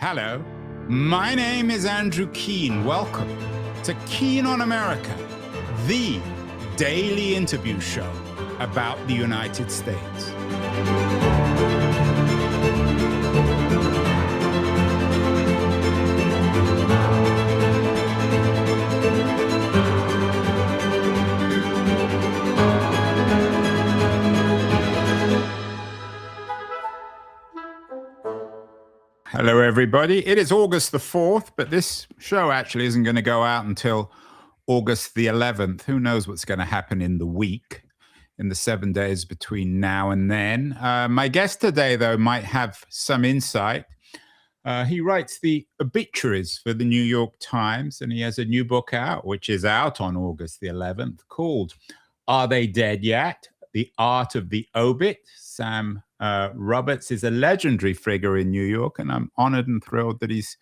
Hello, my name is Andrew Keane. Welcome to Keane on America, the daily interview show about the United States. Hello, everybody. It is August the 4th, but this show actually isn't going to go out until August the 11th. Who knows what's going to happen in the week, in the 7 days between now and then. My guest today, though, might have some insight. He writes the obituaries for the New York Times, and he has a new book out, which is out on August the 11th, called Are They Dead Yet? The Art of the Obit. Sam Roberts is a legendary figure in New York, and I'm honored and thrilled that he's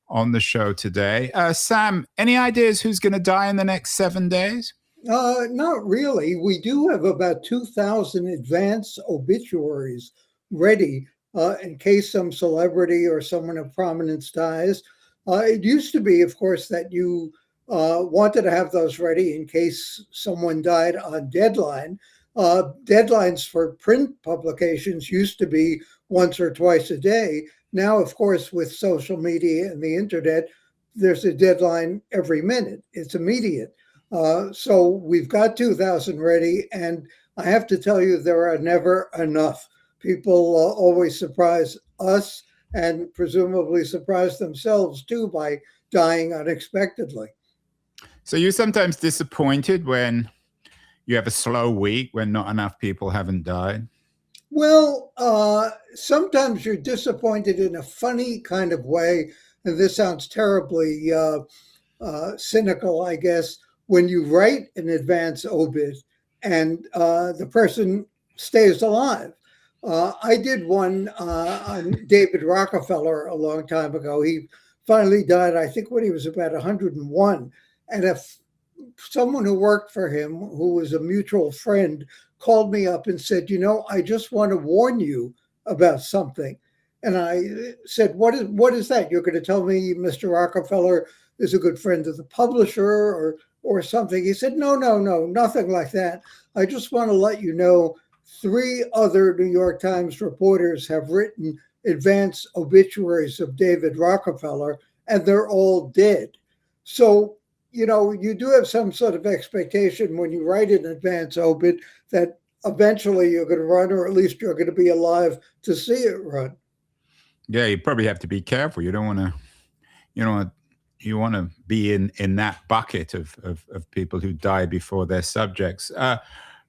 on the show today. Sam, any ideas who's going to die in the next 7 days? Not really. We do have about 2,000 advance obituaries ready in case some celebrity or someone of prominence dies. It used to be, of course, that you wanted to have those ready in case someone died on deadline. Deadlines for print publications used to be once or twice a day. Now, of course, with social media and the internet, there's a deadline every minute. It's immediate. So we've got 2,000 ready, and I have to tell you, there are never enough. People always surprise us and presumably surprise themselves, too, by dying unexpectedly. So you're sometimes disappointed when you have a slow week, when not enough people haven't died? Well, sometimes you're disappointed in a funny kind of way, and this sounds terribly cynical, I guess, when you write an advance obit and the person stays alive. I did one on David Rockefeller a long time ago. He finally died, I think, when he was about 101. And if someone who worked for him, who was a mutual friend, called me up and said, I just want to warn you about something. And I said, what is that? You're going to tell me Mr. Rockefeller is a good friend of the publisher or something? He said, no, nothing like that. I just want to let you know 3 other New York Times reporters have written advance obituaries of David Rockefeller, and they're all dead. So you do have some sort of expectation when you write an advance obit that eventually you're going to run, or at least you're going to be alive to see it run. Yeah, you probably have to be careful. You don't want to, you want to be in that bucket of people who die before their subjects.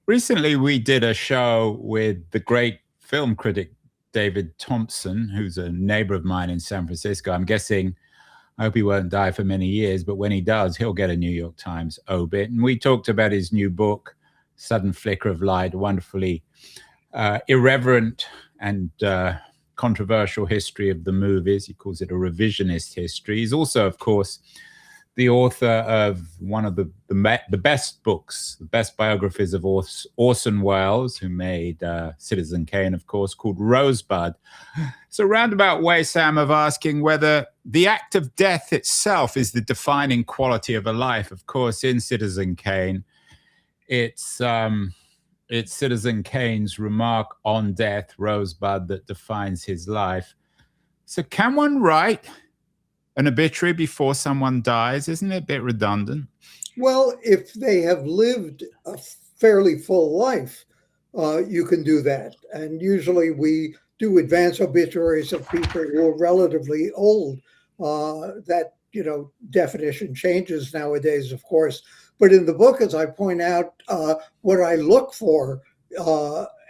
Recently, we did a show with the great film critic David Thompson, who's a neighbor of mine in San Francisco. I'm guessing, I hope he won't die for many years, but when he does, he'll get a New York Times obit. And we talked about his new book, Sudden Flicker of Light, a wonderfully irreverent and controversial history of the movies. He calls it a revisionist history. He's also, of course, the author of one of the best books, the best biographies of Orson Welles, who made Citizen Kane, of course, called Rosebud. It's a roundabout way, Sam, of asking whether the act of death itself is the defining quality of a life. Of course, in Citizen Kane, it's Citizen Kane's remark on death, Rosebud, that defines his life. So can one write an obituary before someone dies? Isn't it a bit redundant? Well, if they have lived a fairly full life, you can do that. And usually we do advance obituaries of people who are relatively old. That, definition changes nowadays, of course. But in the book, as I point out, what I look for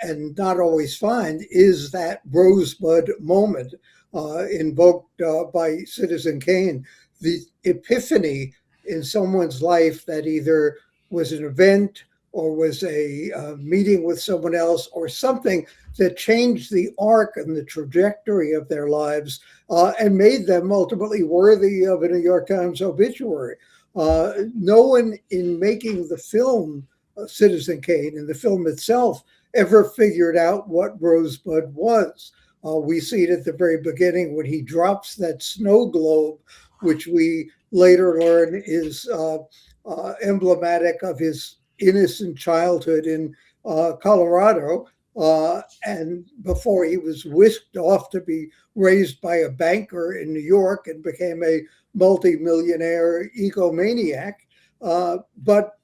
and not always find is that rosebud moment invoked by Citizen Kane, the epiphany in someone's life that either was an event or was a meeting with someone else or something that changed the arc and the trajectory of their lives and made them ultimately worthy of a New York Times obituary. No one in making the film Citizen Kane, in the film itself, ever figured out what Rosebud was. We see it at the very beginning when he drops that snow globe, which we later learn is emblematic of his innocent childhood in Colorado. And before he was whisked off to be raised by a banker in New York and became a multimillionaire egomaniac. But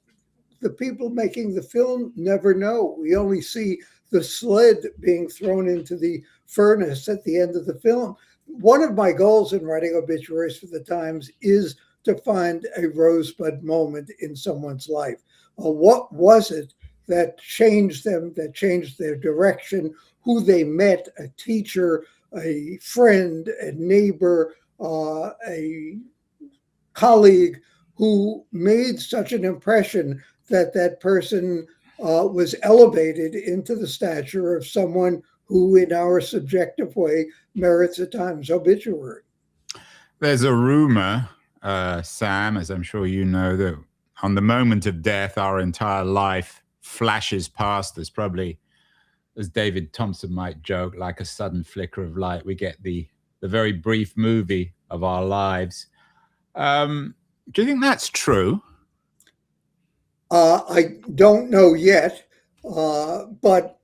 the people making the film never know. We only see the sled being thrown into the furnace at the end of the film. One of my goals in writing obituaries for the Times is to find a rosebud moment in someone's life. What was it that changed them, that changed their direction, who they met, a teacher, a friend, a neighbor, a colleague who made such an impression that that person was elevated into the stature of someone who, in our subjective way, merits a Times obituary. There's a rumor, Sam, as I'm sure you know, that on the moment of death, our entire life flashes past us, probably, as David Thompson might joke, like a sudden flicker of light. We get the very brief movie of our lives. Do you think that's true? I don't know yet, but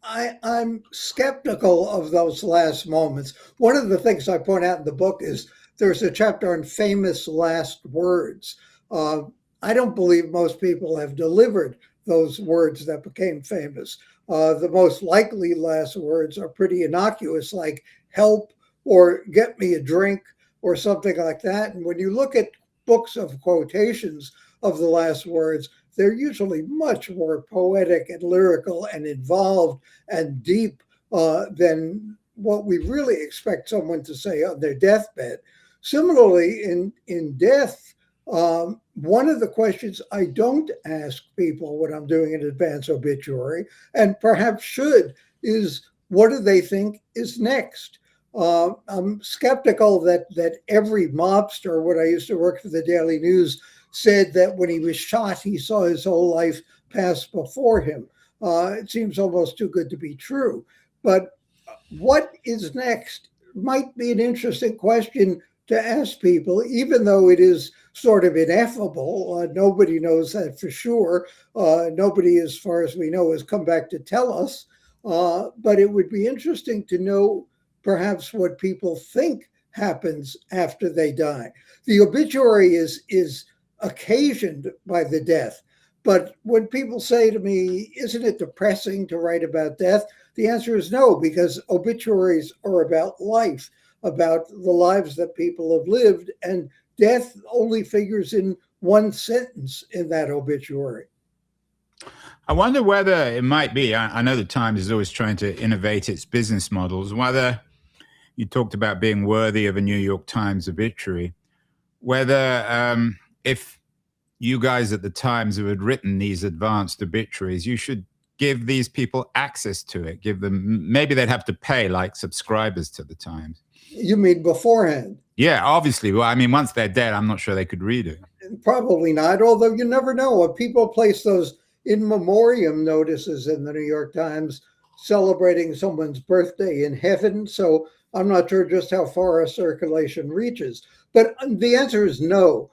I'm skeptical of those last moments. One of the things I point out in the book is there's a chapter on famous last words. I don't believe most people have delivered those words that became famous. The most likely last words are pretty innocuous, like help or get me a drink or something like that. And when you look at books of quotations of the last words, they're usually much more poetic and lyrical and involved and deep than what we really expect someone to say on their deathbed. Similarly, in death, one of the questions I don't ask people when I'm doing an advance obituary, and perhaps should, is what do they think is next? I'm skeptical that every mobster, when I used to work for the Daily News, said that when he was shot, he saw his whole life pass before him. It seems almost too good to be true. But what is next might be an interesting question to ask people, even though it is sort of ineffable. Nobody knows that for sure. Nobody, as far as we know, has come back to tell us. But it would be interesting to know perhaps what people think happens after they die. The obituary is occasioned by the death. But when people say to me, isn't it depressing to write about death? The answer is no, because obituaries are about life, about the lives that people have lived, and death only figures in one sentence in that obituary. I wonder whether it might be, I know the Times is always trying to innovate its business models, whether you talked about being worthy of a New York Times obituary, whether if you guys at the Times who had written these advanced obituaries, you should give these people access to it. Give them, maybe they'd have to pay like subscribers to the Times. You mean beforehand? Yeah, obviously. Well, I mean, once they're dead, I'm not sure they could read it. Probably not, although you never know. If people place those in memoriam notices in the New York Times celebrating someone's birthday in heaven. So I'm not sure just how far a circulation reaches. But the answer is no.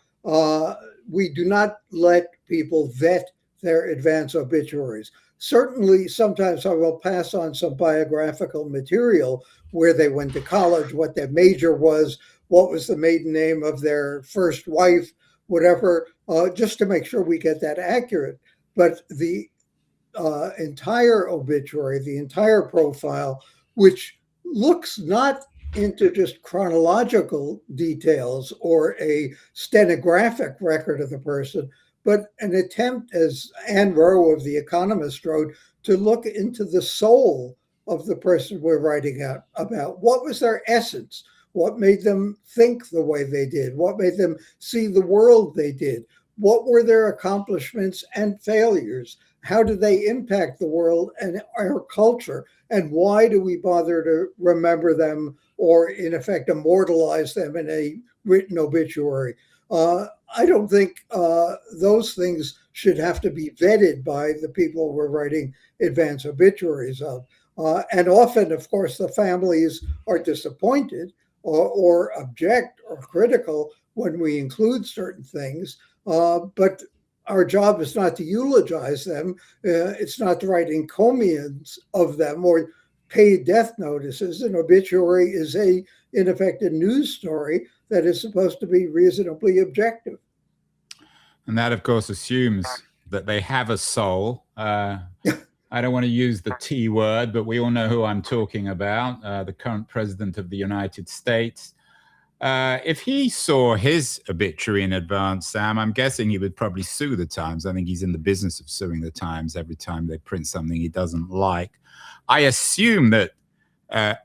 We do not let people vet their advance obituaries. Certainly, sometimes I will pass on some biographical material, where they went to college, what their major was, what was the maiden name of their first wife, whatever, just to make sure we get that accurate. But the entire obituary, the entire profile, which looks not into just chronological details or a stenographic record of the person, but an attempt, as Anne Rowe of The Economist wrote, to look into the soul of the person we're writing out about. What was their essence? What made them think the way they did? What made them see the world they did? What were their accomplishments and failures? How did they impact the world and our culture? And why do we bother to remember them or, in effect, immortalize them in a written obituary? I don't think those things should have to be vetted by the people we're writing advance obituaries of. And often, of course, the families are disappointed or object or critical when we include certain things. But our job is not to eulogize them. It's not to write encomiums of them or paid death notices. An obituary is in effect, a news story that is supposed to be reasonably objective. And that, of course, assumes that they have a soul. I don't want to use the T word, but we all know who I'm talking about, the current president of the United States. If he saw his obituary in advance, Sam, I'm guessing he would probably sue the Times. I think he's in the business of suing the Times every time they print something he doesn't like. I assume that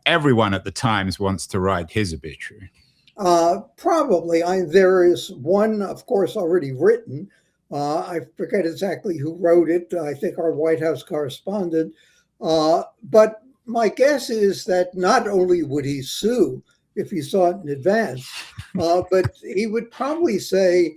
everyone at the Times wants to write his obituary. Probably. There is one, of course, already written. I forget exactly who wrote it. I think our White House correspondent. But my guess is that not only would he sue if he saw it in advance, but he would probably say,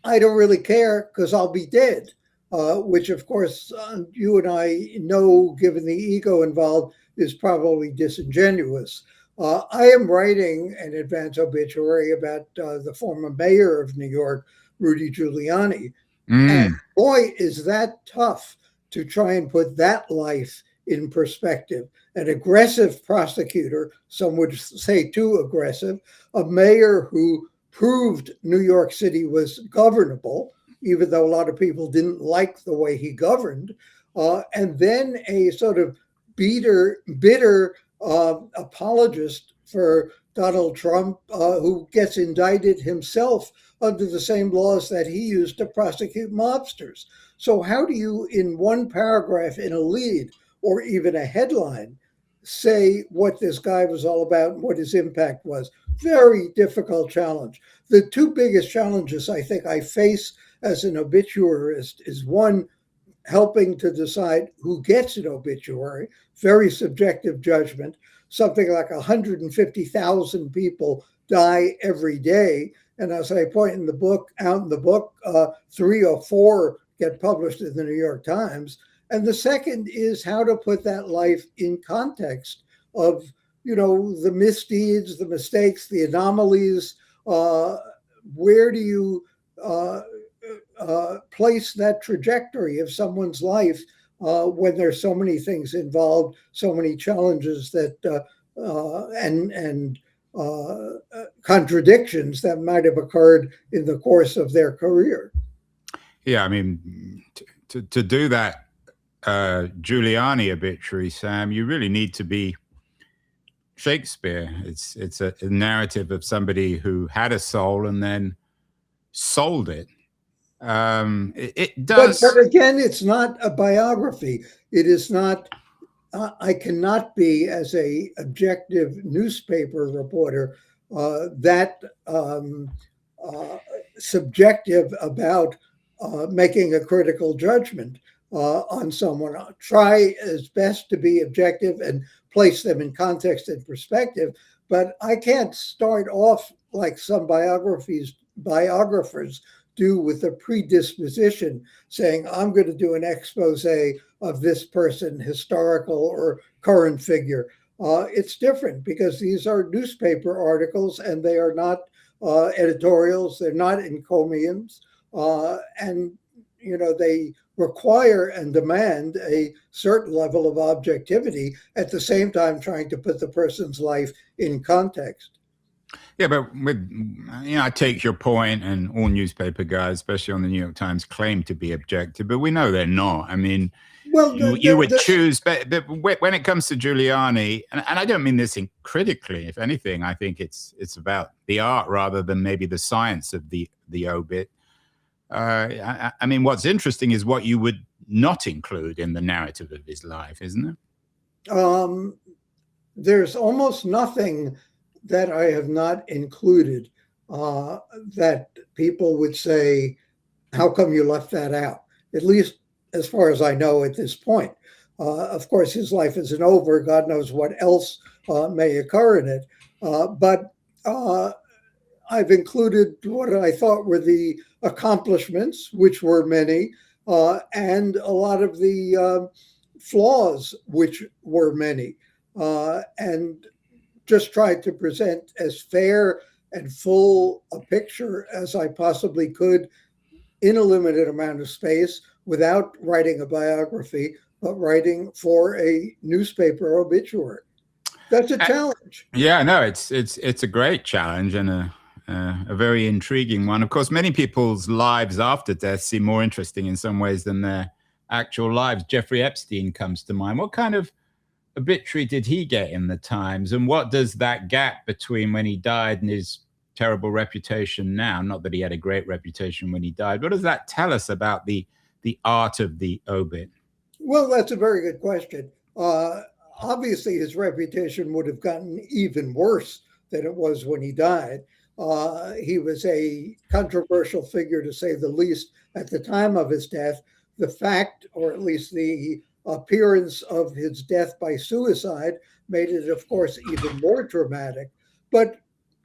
I don't really care because I'll be dead, which, of course, you and I know, given the ego involved, is probably disingenuous. I am writing an advance obituary about the former mayor of New York, Rudy Giuliani. And boy, is that tough to try and put that life in perspective. An aggressive prosecutor, some would say too aggressive, a mayor who proved New York City was governable, even though a lot of people didn't like the way he governed, and then a sort of bitter apologist for Donald Trump, who gets indicted himself under the same laws that he used to prosecute mobsters. So how do you, in one paragraph in a lead or even a headline, say what this guy was all about and what his impact was? Very difficult challenge. The two biggest challenges I think I face as an obituarist is one, helping to decide who gets an obituary, very subjective judgment. Something like 150,000 people die every day. And as I point in the book, 3 or 4 get published in the New York Times. And the second is how to put that life in context of, the misdeeds, the mistakes, the anomalies. Where do you place that trajectory of someone's life when there's so many things involved, so many challenges that and contradictions that might have occurred in the course of their career? Yeah, I mean, to do that Giuliani obituary, Sam, you really need to be Shakespeare. It's a narrative of somebody who had a soul and then sold it. It does. But again, it's not a biography. It is not. I cannot be, as a objective newspaper reporter, that subjective about making a critical judgment on someone. I'll try as best to be objective and place them in context and perspective, but I can't start off like some biographers do with a predisposition saying, I'm going to do an expose of this person, historical or current figure. It's different because these are newspaper articles and they are not editorials. They're not encomiums. And, they require and demand a certain level of objectivity at the same time trying to put the person's life in context. Yeah, but I take your point, and all newspaper guys, especially on the New York Times, claim to be objective, but we know they're not. I mean, well, you would choose, but when it comes to Giuliani, and I don't mean this critically. If anything, I think it's about the art rather than maybe the science of the obit. I mean, what's interesting is what you would not include in the narrative of his life, isn't it? There's almost nothing that I have not included that people would say, how come you left that out? At least as far as I know at this point. Of course, his life isn't over. God knows what else may occur in it. But I've included what I thought were the accomplishments, which were many, and a lot of the flaws, which were many, and just tried to present as fair and full a picture as I possibly could in a limited amount of space without writing a biography, but writing for a newspaper obituary. That's a Uh, challenge. Yeah, no, it's a great challenge and a very intriguing one. Of course, many people's lives after death seem more interesting in some ways than their actual lives. Jeffrey Epstein comes to mind. What kind of obituary did he get in the Times, and what does that gap between when he died and his terrible reputation now? Not that he had a great reputation when he died. What does that tell us about the art of the obit? Well, that's a very good question. Obviously, his reputation would have gotten even worse than it was when he died. He was a controversial figure, to say the least, at the time of his death. The fact, or at least the appearance of his death by suicide, made it, of course, even more dramatic. But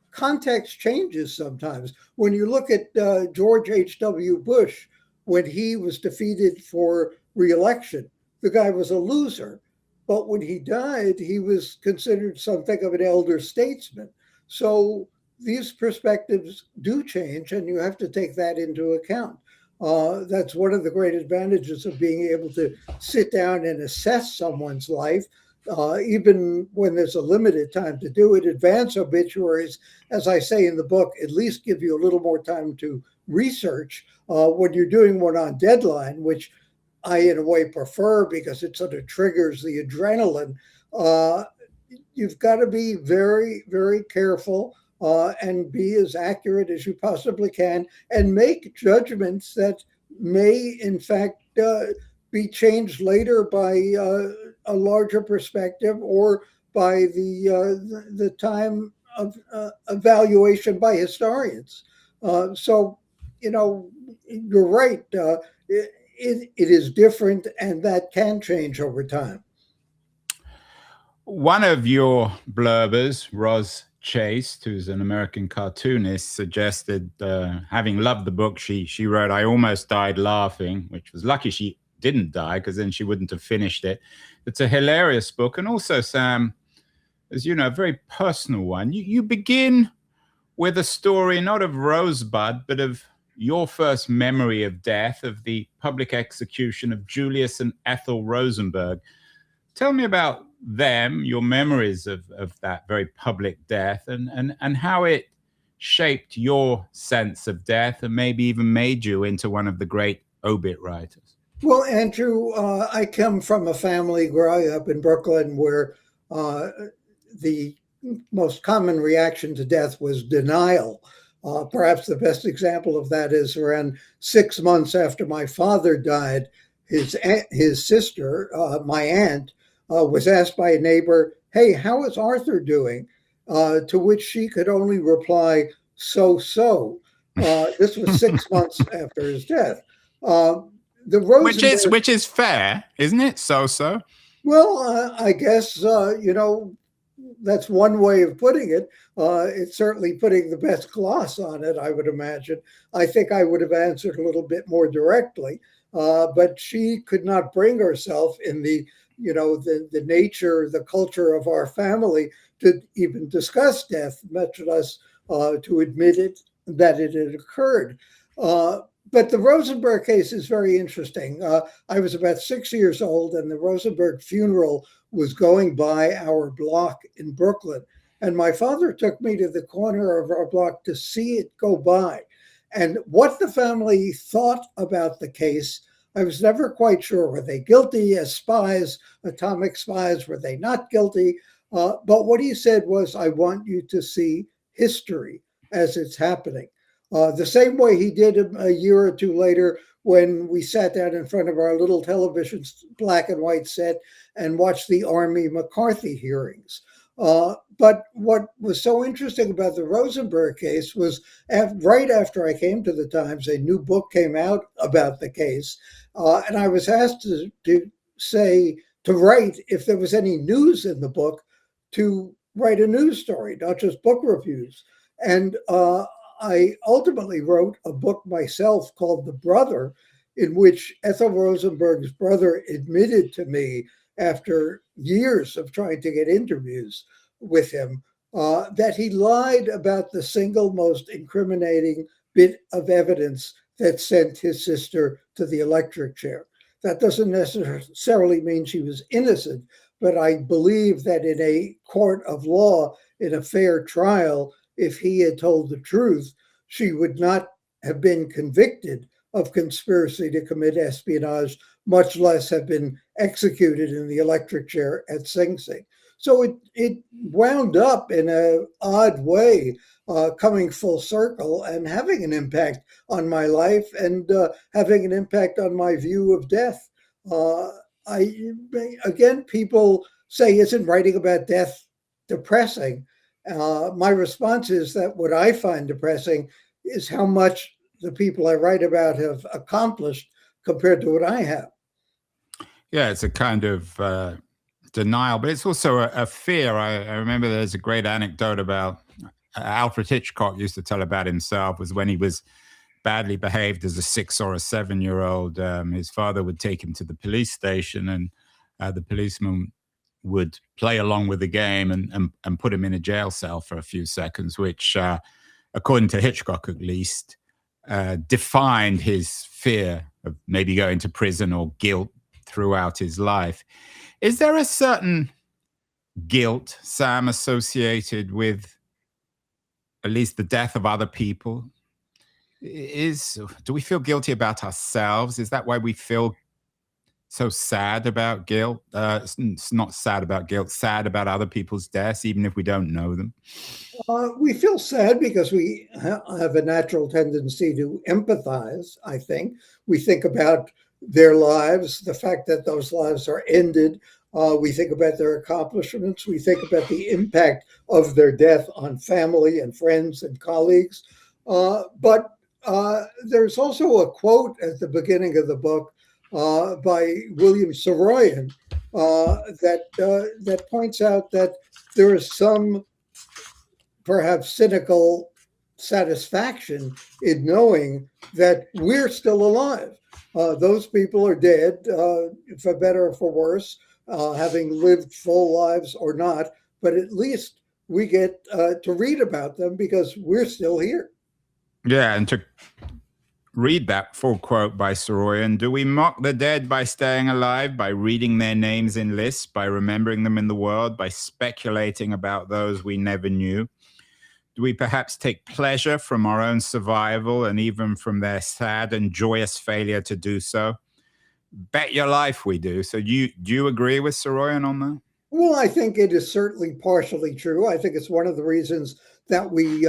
context changes sometimes. When you look at George H.W. Bush, when he was defeated for reelection, the guy was a loser. But when he died, he was considered something of an elder statesman. So these perspectives do change, and you have to take that into account. That's one of the great advantages of being able to sit down and assess someone's life, even when there's a limited time to do it. Advance obituaries, as I say in the book, at least give you a little more time to research. When you're doing one on deadline, which I, in a way, prefer because it sort of triggers the adrenaline, uh, you've got to be very, very careful and be as accurate as you possibly can and make judgments that may, in fact, be changed later by a larger perspective or by the time of evaluation by historians. So, you know, you're right. It is different, and that can change over time. One of your blurbers, Roz Chase, who's an American cartoonist, suggested, having loved the book, she wrote, "I almost died laughing," which was lucky she didn't die because then she wouldn't have finished it. It's a hilarious book, and also, Sam, as you know, a very personal one. You begin with a story not of Rosebud, but of your first memory of death, of the public execution of Julius and Ethel Rosenberg. Tell me about them, your memories of that very public death, and how it shaped your sense of death and maybe even made you into one of the great obit writers. Well, Andrew, I come from a family growing up in Brooklyn where uh, the most common reaction to death was denial. Perhaps the best example of that is around 6 months after my father died, his sister, my aunt, was asked by a neighbor, "Hey, how is Arthur doing?" To which she could only reply, "So so." This was 6 months after his death. Uh, the Rosenberg, Which is fair, isn't it? So so. well, I guess, that's one way of putting it. It's certainly putting the best gloss on it, I would imagine. I think I would have answered a little bit more directly, but she could not bring herself in the nature, the culture of our family to even discuss death, much less to admit it that it had occurred. Uh, but the Rosenberg case is very interesting. I was about 6 years old, and the Rosenberg funeral was going by our block in Brooklyn. And my father took me to the corner of our block to see it go by. And what the family thought about the case, I was never quite sure. Were they guilty as spies, atomic spies? Were they not guilty? But what he said was, "I want you to see history as it's happening." The same way he did a year or two later when we sat down in front of our little television black and white set and watched the Army McCarthy hearings. But what was so interesting about the Rosenberg case was right after I came to the Times, a new book came out about the case. And I was asked to write, if there was any news in the book, to write a news story, not just book reviews. And I ultimately wrote a book myself called The Brother, in which Ethel Rosenberg's brother admitted to me, after years of trying to get interviews with him, that he lied about the single most incriminating bit of evidence that sent his sister to the electric chair. That doesn't necessarily mean she was innocent, but I believe that in a court of law, in a fair trial, if he had told the truth, she would not have been convicted of conspiracy to commit espionage, much less have been executed in the electric chair at Sing Sing. So it wound up in an odd way, coming full circle and having an impact on my life and having an impact on my view of death. Uh, I again, people say, "Isn't writing about death depressing?" My response is that what I find depressing is how much the people I write about have accomplished compared to what I have. Yeah, it's a kind of denial, but it's also a fear. I remember there's a great anecdote about Alfred Hitchcock used to tell about himself was when he was badly behaved as a 6 or 7 year old. His father would take him to the police station, and the policeman would play along with the game and put him in a jail cell for a few seconds, which, according to Hitchcock at least, defined his fear of maybe going to prison or guilt throughout his life. Is there a certain guilt, Sam, associated with at least the death of other people? Do we feel guilty about ourselves? Is that why we feel so sad about guilt? It's not sad about guilt, sad about other people's deaths, even if we don't know them. We feel sad because we have a natural tendency to empathize, I think. We think about their lives, the fact that those lives are ended. We think about their accomplishments. We think about the impact of their death on family and friends and colleagues. But there's also a quote at the beginning of the book by William Saroyan that points out that there is some perhaps cynical satisfaction in knowing that we're still alive. Those people are dead, for better or for worse, having lived full lives or not, but at least we get to read about them because we're still here. Yeah, and to read that full quote by Soroyan, do we mock the dead by staying alive, by reading their names in lists, by remembering them in the world, by speculating about those we never knew? Do we perhaps take pleasure from our own survival and even from their sad and joyous failure to do so? Bet your life we do. So do you agree with Soroyan on that? Well, I think it is certainly partially true. I think it's one of the reasons that we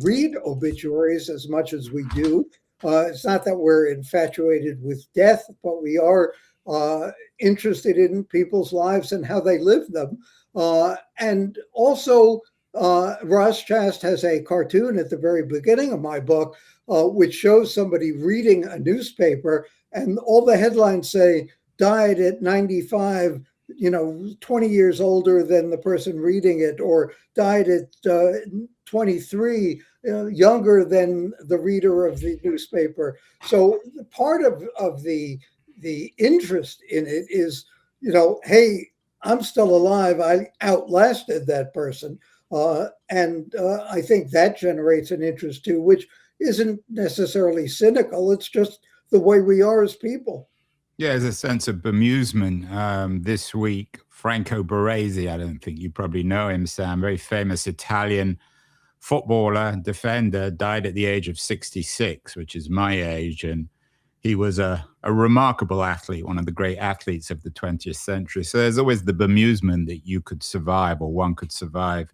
read obituaries as much as we do. It's not that we're infatuated with death, but we are interested in people's lives and how they live them. And also, Ross Chast has a cartoon at the very beginning of my book, which shows somebody reading a newspaper, and all the headlines say, died at 95, 20 years older than the person reading it, or died at 23, younger than the reader of the newspaper. So part of the interest in it is, hey, I'm still alive. I outlasted that person. And I think that generates an interest too, which isn't necessarily cynical. It's just the way we are as people. Yeah, there's a sense of bemusement. This week, Franco Baresi, I don't think you probably know him, Sam, very famous Italian footballer, defender, died at the age of 66, which is my age. And he was a remarkable athlete, one of the great athletes of the 20th century. So there's always the bemusement that you could survive, or one could survive,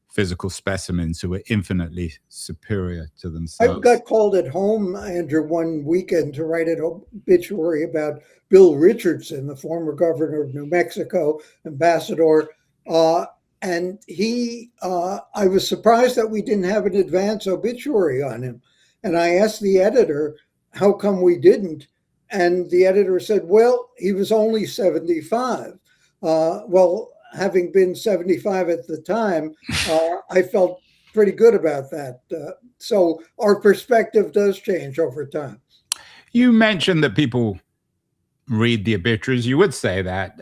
physical specimens who were infinitely superior to I themselves. got called at home, Andrew, one weekend to write an obituary about Bill Richardson, the former governor of New Mexico, ambassador. And I was surprised that we didn't have an advance obituary on him. And I asked the editor, how come we didn't? And the editor said, well, he was only 75. Well, having been 75 at the time, I felt pretty good about that. So our perspective does change over time. You mentioned that people read the obituaries. You would say that,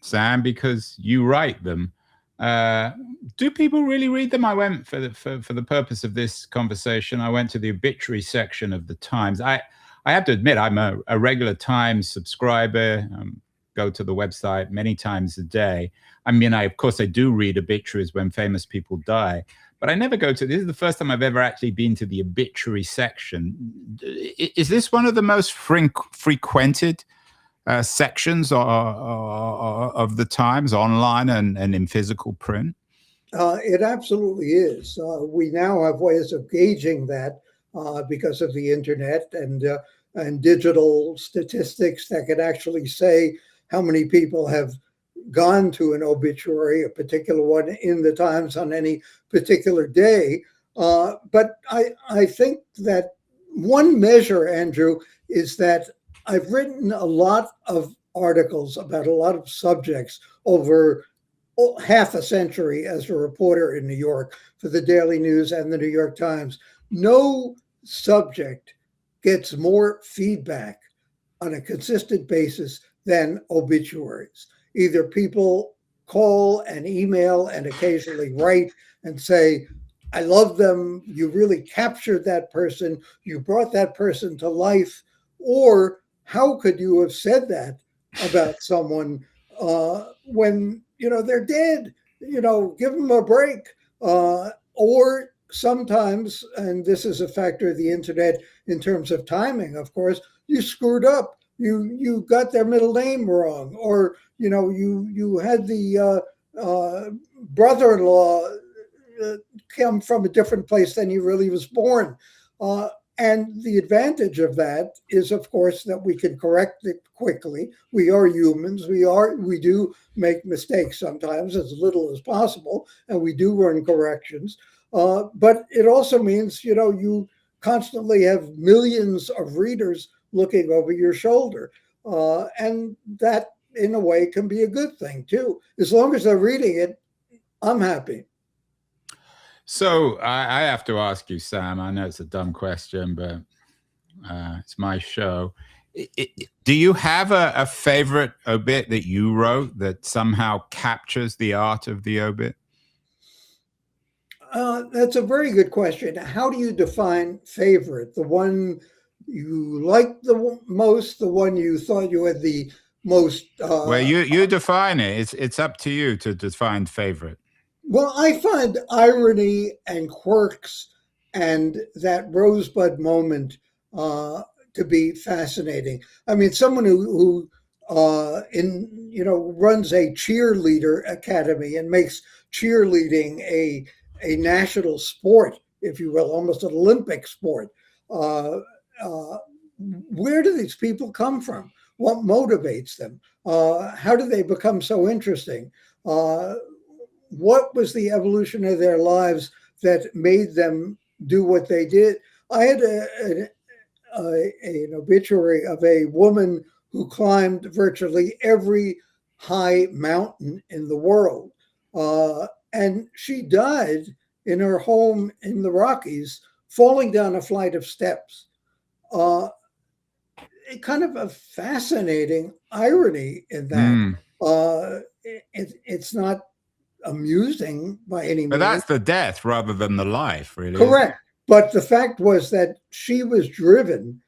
Sam, because you write them. Uh, do people really read them? I went for the purpose of this conversation. I went to the obituary section of the Times. I have to admit I'm a regular Times subscriber. Go to the website many times a day. I mean, of course I do read obituaries when famous people die, but I never go to. This is the first time I've ever actually been to the obituary section. Is this one of the most frequented sections of the Times, online and in physical print? It absolutely is. We now have ways of gauging that because of the internet and digital statistics that can actually say how many people have gone to an obituary, a particular one in the Times on any particular day. But I think that one measure, Andrew, is that I've written a lot of articles about a lot of subjects over half a century as a reporter in New York for the Daily News and the New York Times. No subject gets more feedback on a consistent basis than obituaries. Either people call and email and occasionally write and say, I love them. You really captured that person. You brought that person to life. Or how could you have said that about someone when they're dead? Give them a break. Or sometimes, and this is a factor of the internet in terms of timing, of course, you screwed up. You got their middle name wrong, or you had the brother-in-law come from a different place than he really was born. And the advantage of that is, of course, that we can correct it quickly. We are humans. We do make mistakes sometimes, as little as possible, and we do run corrections. But it also means, you constantly have millions of readers looking over your shoulder. And that, in a way, can be a good thing, too. As long as they're reading it, I'm happy. So I have to ask you, Sam. I know it's a dumb question, but it's my show. Do you have a favorite obit that you wrote that somehow captures the art of the obit? That's a very good question. How do you define favorite? The one you liked the most, the one you thought you had the most. Well, you define it. It's up to you to define favorite. Well, I find irony and quirks and that rosebud moment to be fascinating. I mean, someone who runs a cheerleader academy and makes cheerleading a national sport, if you will, almost an Olympic sport. Uh, uh, where do these people come from? What motivates them? How do they become so interesting? Uh, what was the evolution of their lives that made them do what they did? I had an obituary of a woman who climbed virtually every high mountain in the world. And she died in her home in the Rockies, falling down a flight of steps. Uh, Kind of a fascinating irony in that. Mm. It's not amusing by any But means. that's the death rather than the life, really, isn't it? Correct. But the fact was that she was driven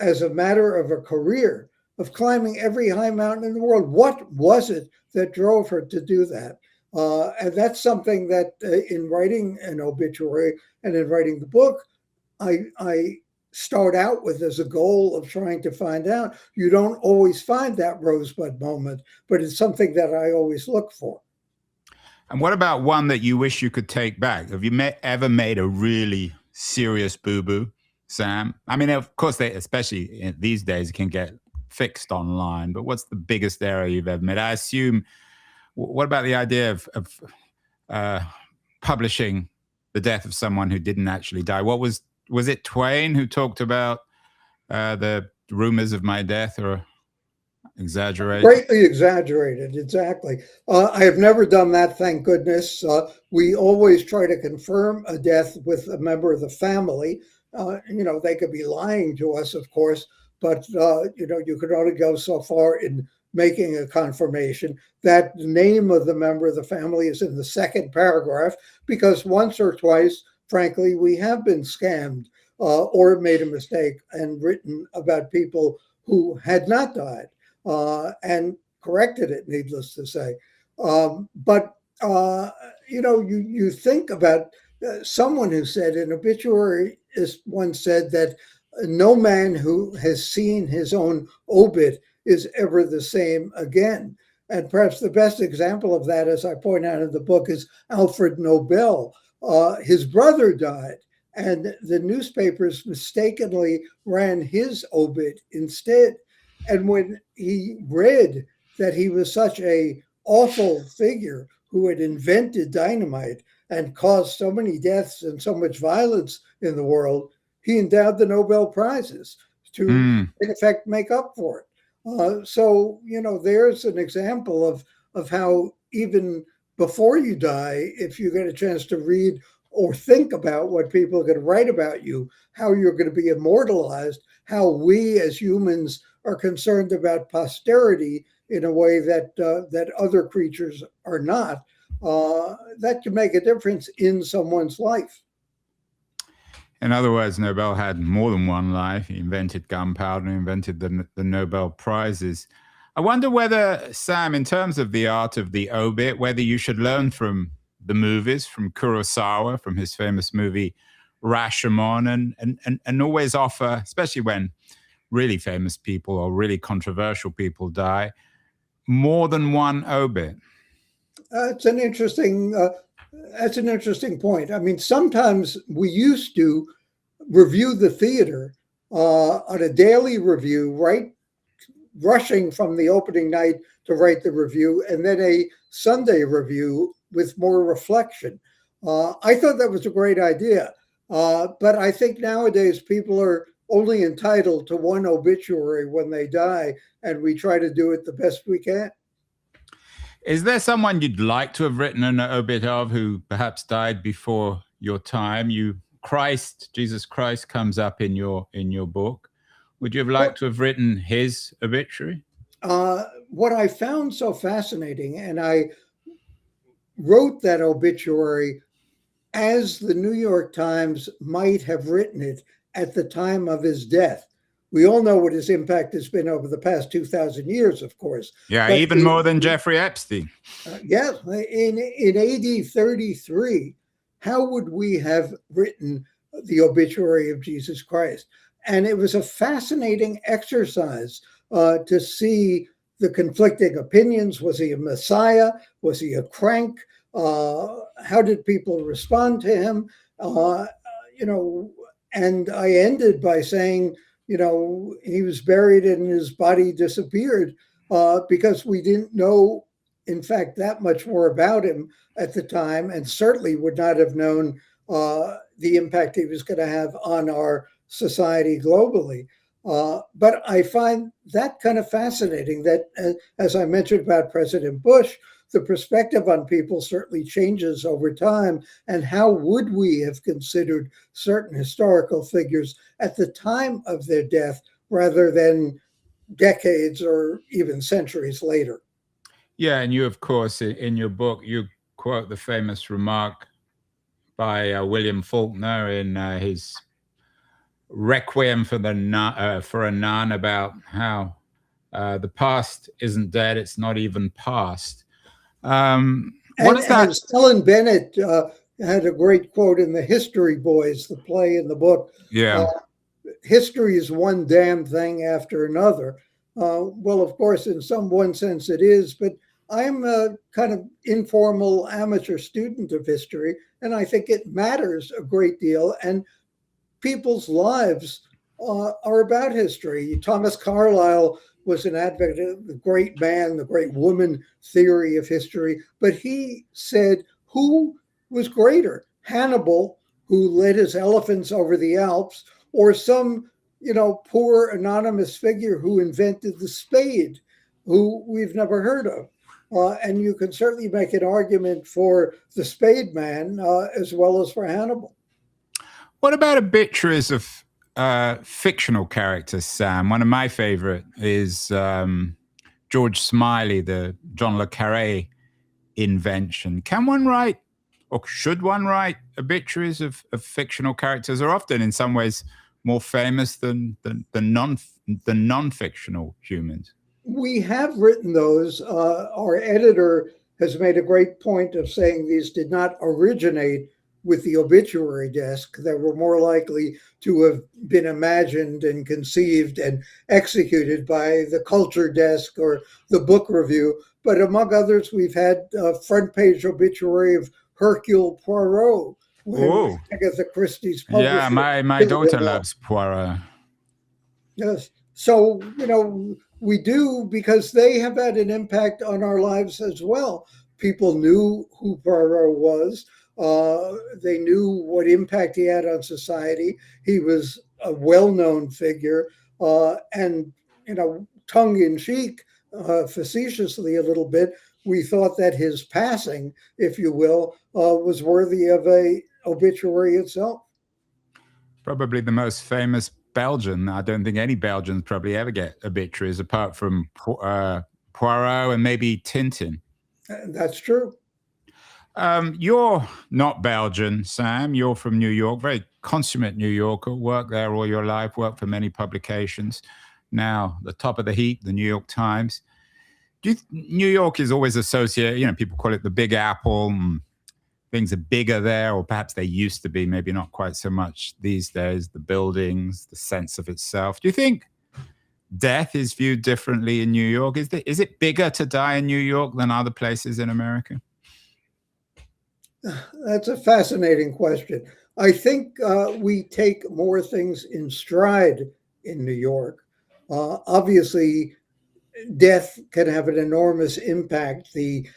as a matter of a career of climbing every high mountain in the world. What was it that drove her to do that? And that's something that in writing an obituary and in writing the book, I start out with as a goal of trying to find out. You don't always find that rosebud moment, but it's something that I always look for. And what about one that you wish you could take back? Have you ever made a really serious boo boo, Sam? I mean, of course, especially these days, it can get fixed online. But what's the biggest error you've ever made? I assume. What about the idea of uh, publishing the death of someone who didn't actually die? Was it Twain who talked about the rumors of my death or exaggerated? Greatly exaggerated, exactly. I have never done that, thank goodness. We always try to confirm a death with a member of the family, They could be lying to us, of course, but you could only go so far in making a confirmation that the name of the member of the family is in the second paragraph, because once or twice, frankly, we have been scammed or made a mistake and written about people who had not died and corrected it, needless to say. But you think about someone who said an obituary is once said that no man who has seen his own obit is ever the same again. And perhaps the best example of that, as I point out in the book, is Alfred Nobel. His brother died, and the newspapers mistakenly ran his obit instead. And when he read that he was such a awful figure who had invented dynamite and caused so many deaths and so much violence in the world, he endowed the Nobel Prizes to, Mm. in effect, make up for it. There's an example of how even before you die, if you get a chance to read or think about what people are going to write about you, how you're going to be immortalized, how we as humans are concerned about posterity in a way that other creatures are not, that can make a difference in someone's life. In other words, Nobel had more than one life. He invented gunpowder and invented the Nobel Prizes. I wonder whether, Sam, in terms of the art of the obit, whether you should learn from the movies, from Kurosawa, from his famous movie Rashomon, and always offer, especially when really famous people or really controversial people die, more than one obit. It's an interesting. That's an interesting point. I mean, sometimes we used to review the theater on a daily review, right? Rushing from the opening night to write the review, and then a Sunday review with more reflection. I thought that was a great idea. But I think nowadays people are only entitled to one obituary when they die, and we try to do it the best we can. Is there someone you'd like to have written an obit of who perhaps died before your time? Jesus Christ comes up in your book. Would you have liked to have written his obituary? What I found so fascinating, and I wrote that obituary as the New York Times might have written it at the time of his death. We all know what his impact has been over the past 2,000 years, of course. Yeah, even more than Jeffrey Epstein. Yes, in AD 33, how would we have written the obituary of Jesus Christ? And it was a fascinating exercise to see the conflicting opinions. Was he a messiah? Was he a crank? How did people respond to him? Uh, and I ended by saying, he was buried and his body disappeared because we didn't know, in fact, that much more about him at the time, and certainly would not have known the impact he was going to have on our society globally. But I find that kind of fascinating that, as I mentioned about President Bush, the perspective on people certainly changes over time. And how would we have considered certain historical figures at the time of their death rather than decades or even centuries later? Yeah, and you, of course, in your book, you quote the famous remark by William Faulkner in his Requiem for for a Nun about how the past isn't dead; it's not even past. What is that? As Helen Bennett had a great quote in the History Boys, the play in the book. Yeah. History is one damn thing after another. Well, of course, in some one sense it is, but I'm a kind of informal amateur student of history, and I think it matters a great deal. And people's lives are about history. Thomas Carlyle was an advocate of the great man, the great woman theory of history, but he said, who was greater, Hannibal, who led his elephants over the Alps, or some, poor anonymous figure who invented the spade, who we've never heard of? And you can certainly make an argument for the spade man as well as for Hannibal. What about obituaries of fictional characters, Sam? One of my favorite is George Smiley, the John le Carré invention. Can one write, or should one write, obituaries of fictional characters? Are often, in some ways, more famous than the non-fictional humans. We have written those. Our editor has made a great point of saying these did not originate with the obituary desk. They were more likely to have been imagined and conceived and executed by the culture desk or the book review. But among others, we've had a front page obituary of Hercule Poirot when Oh, Agatha Christie's yeah, publisher my killed daughter him off. loves Poirot. Yes. So, we do because they have had an impact on our lives as well. People knew who Poirot was. They knew what impact he had on society. He was a well known figure. And, tongue in cheek, facetiously a little bit, we thought that his passing, if you will, was worthy of a obituary itself. Probably the most famous Belgian. I don't think any Belgians probably ever get obituaries apart from Poirot and maybe Tintin. That's true. You're not Belgian, Sam. You're from New York, very consummate New Yorker. Worked there all your life, worked for many publications. Now, the top of the heap, the New York Times. New York is always associated, people call it the Big Apple. Things are bigger there, or perhaps they used to be, maybe not quite so much these days. The buildings, the sense of itself. Do you think death is viewed differently in New York? Is it bigger to die in New York than other places in America? That's a fascinating question. I think we take more things in stride in New York. Obviously, death can have an enormous impact. The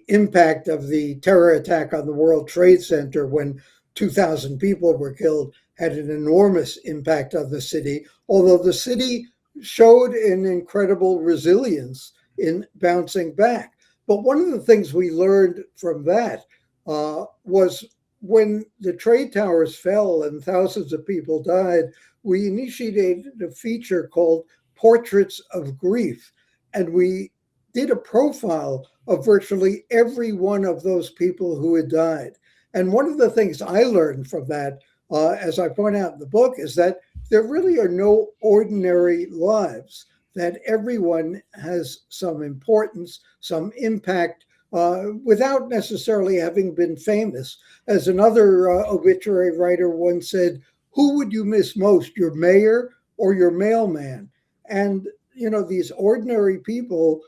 impact of the terror attack on the World Trade Center when 2,000 people were killed had an enormous impact on the city, although the city showed an incredible resilience in bouncing back. But one of the things we learned from that was when the trade towers fell and thousands of people died, we initiated a feature called Portraits of Grief. And we did a profile of virtually every one of those people who had died. And one of the things I learned from that, as I point out in the book, is that there really are no ordinary lives, that everyone has some importance, some impact, without necessarily having been famous. As another obituary writer once said, who would you miss most, your mayor or your mailman? And, these ordinary people,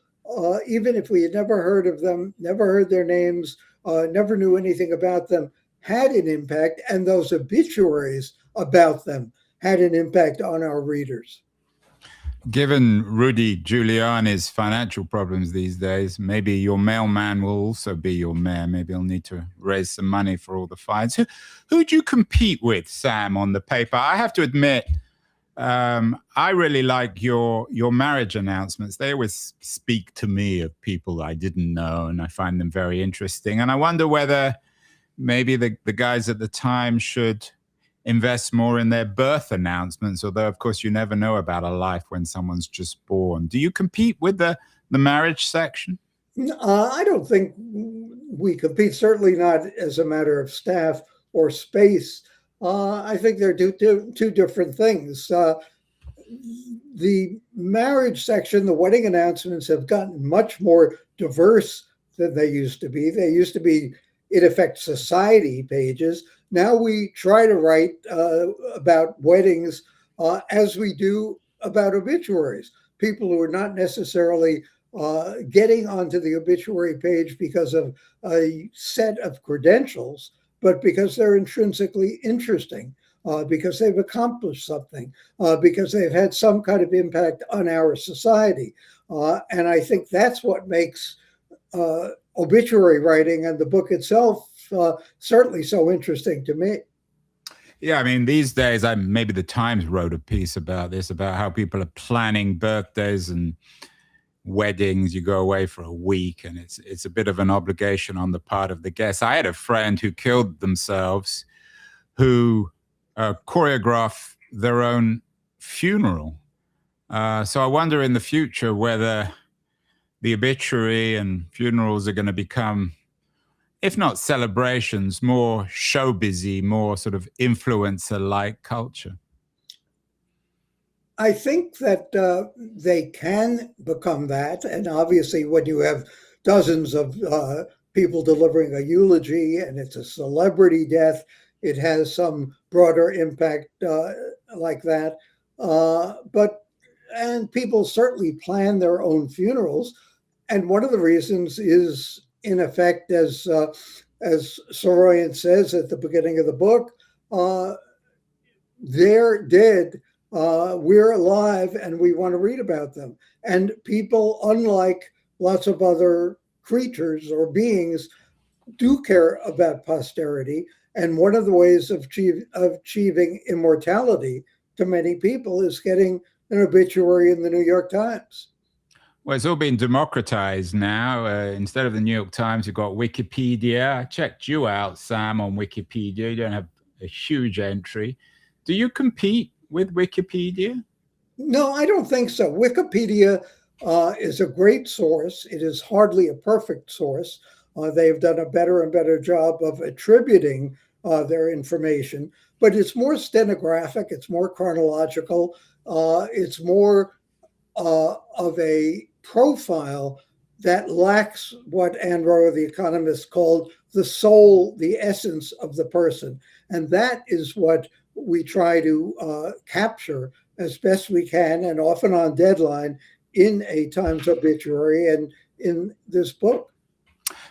even if we had never heard of them, never heard their names, never knew anything about them, had an impact. And those obituaries about them had an impact on our readers. Given Rudy Giuliani's financial problems these days, maybe your mailman will also be your mayor. Maybe he'll need to raise some money for all the fines. Who do you compete with, Sam, on the paper? I have to admit, I really like your marriage announcements. They always speak to me of people I didn't know, and I find them very interesting. And I wonder whether maybe the guys at the time should invest more in their birth announcements, although of course you never know about a life when someone's just born. Do you compete with the marriage section? I don't think we compete, certainly not as a matter of staff or space. I think they're two different things. The marriage section, the wedding announcements have gotten much more diverse than they used to be. They used to be, in effect, society pages. Now we try to write about weddings as we do about obituaries. People who are not necessarily getting onto the obituary page because of a set of credentials, but because they're intrinsically interesting, because they've accomplished something, because they've had some kind of impact on our society. And I think that's what makes obituary writing and the book itself certainly so interesting to me. Yeah, I mean, these days, maybe the Times wrote a piece about this, about how people are planning birthdays and weddings. You go away for a week, and it's a bit of an obligation on the part of the guests. I had a friend who killed themselves, who choreograph their own funeral. So I wonder in the future whether the obituary and funerals are going to become, if not celebrations, more showbizy, more sort of influencer-like culture. I think that they can become that. And obviously, when you have dozens of people delivering a eulogy and it's a celebrity death, it has some broader impact like that. And people certainly plan their own funerals. And one of the reasons is, in effect, as Soroyan says at the beginning of the book, uh, they're dead. We're alive, and we want to read about them. And people, unlike lots of other creatures or beings, do care about posterity. And one of the ways of achieving immortality to many people is getting an obituary in the New York Times. Well, it's all been democratized now. Instead of the New York Times, you've got Wikipedia. I checked you out, Sam, on Wikipedia. You don't have a huge entry. Do you compete with Wikipedia? No, I don't think so. Wikipedia is a great source. It is hardly a perfect source. They've done a better and better job of attributing their information, but it's more stenographic, it's more chronological, it's more of a profile that lacks what Ann Rowe, the economist, called the soul, the essence of the person. And that is what we try to capture as best we can, and often on deadline, in a Times obituary and in this book.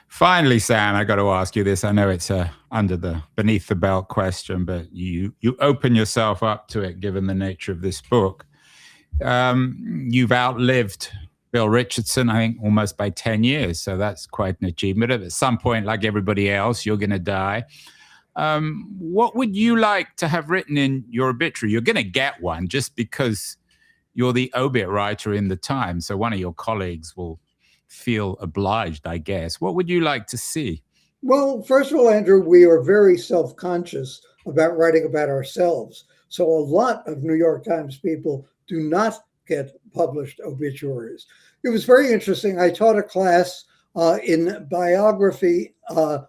Finally, Sam, I got to ask you this. I know it's under the beneath the belt question, but you open yourself up to it given the nature of this book. You've outlived Bill Richardson, I think, almost by 10 years. So that's quite an achievement. At some point, like everybody else, you're going to die. What would you like to have written in your obituary? You're going to get one just because you're the obit writer in the Times. So one of your colleagues will feel obliged, I guess. What would you like to see? Well, first of all, Andrew, we are very self-conscious about writing about ourselves. So a lot of New York Times people do not get published obituaries. It was very interesting. I taught a class in biography,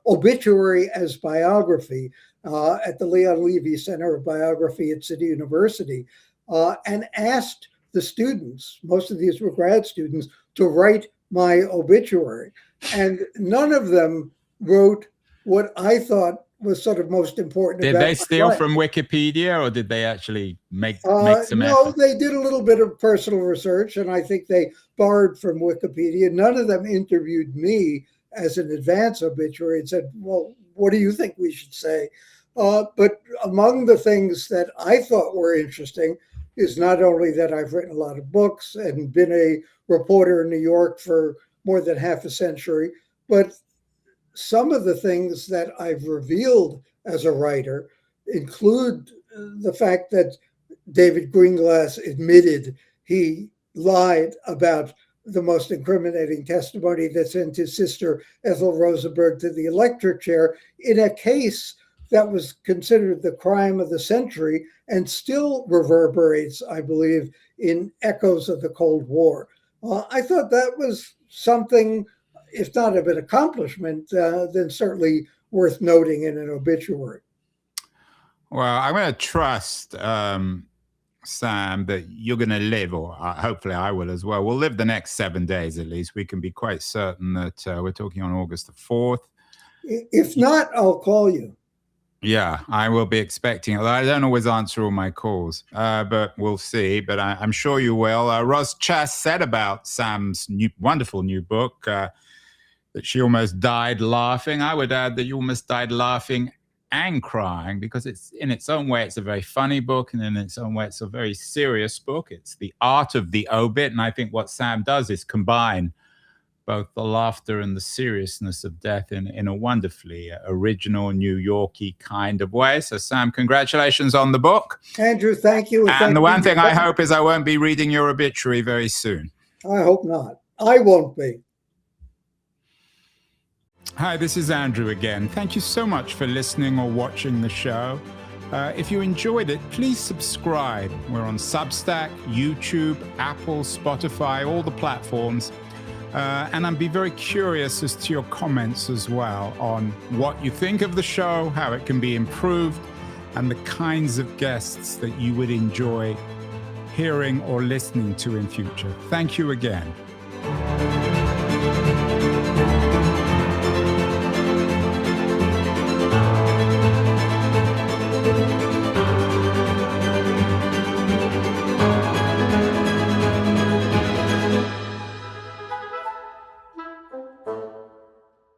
obituary as biography, at the Leon Levy Center of Biography at City University, and asked the students, most of these were grad students, to write my obituary. And none of them wrote what I thought was sort of most important. Did they steal from Wikipedia, or did they actually make some No, effort? they did a little bit of personal research, and I think they borrowed from Wikipedia. None of them interviewed me as an advance obituary and said, well, what do you think we should say? But among the things that I thought were interesting is not only that I've written a lot of books and been a reporter in New York for more than half a century, but some of the things that I've revealed as a writer include the fact that David Greenglass admitted he lied about the most incriminating testimony that sent his sister Ethel Rosenberg to the electric chair in a case that was considered the crime of the century and still reverberates, I believe, in echoes of the Cold War. I thought that was something, if not of an accomplishment, then certainly worth noting in an obituary. Well, I'm going to trust, Sam, that you're going to live, or hopefully I will as well. We'll live the next 7 days at least. We can be quite certain that we're talking on August the 4th. If not, I'll call you. Yeah, I will be expecting it. I don't always answer all my calls, but we'll see. But I'm sure you will. Roz Chast said about Sam's wonderful new book that she almost died laughing. I would add that you almost died laughing and crying, because it's in its own way, it's a very funny book, and in its own way, it's a very serious book. It's the art of the obit, and I think what Sam does is combine both the laughter and the seriousness of death in a wonderfully original, New York-y kind of way. So, Sam, congratulations on the book. Andrew, thank you. And the one thing I hope is I won't be reading your obituary very soon. I hope not. I won't be. Hi, this is Andrew again. Thank you so much for listening or watching the show. If you enjoyed it, please subscribe. We're on Substack, YouTube, Apple, Spotify, all the platforms. And I'd be very curious as to your comments as well on what you think of the show, how it can be improved, and the kinds of guests that you would enjoy hearing or listening to in future. Thank you again.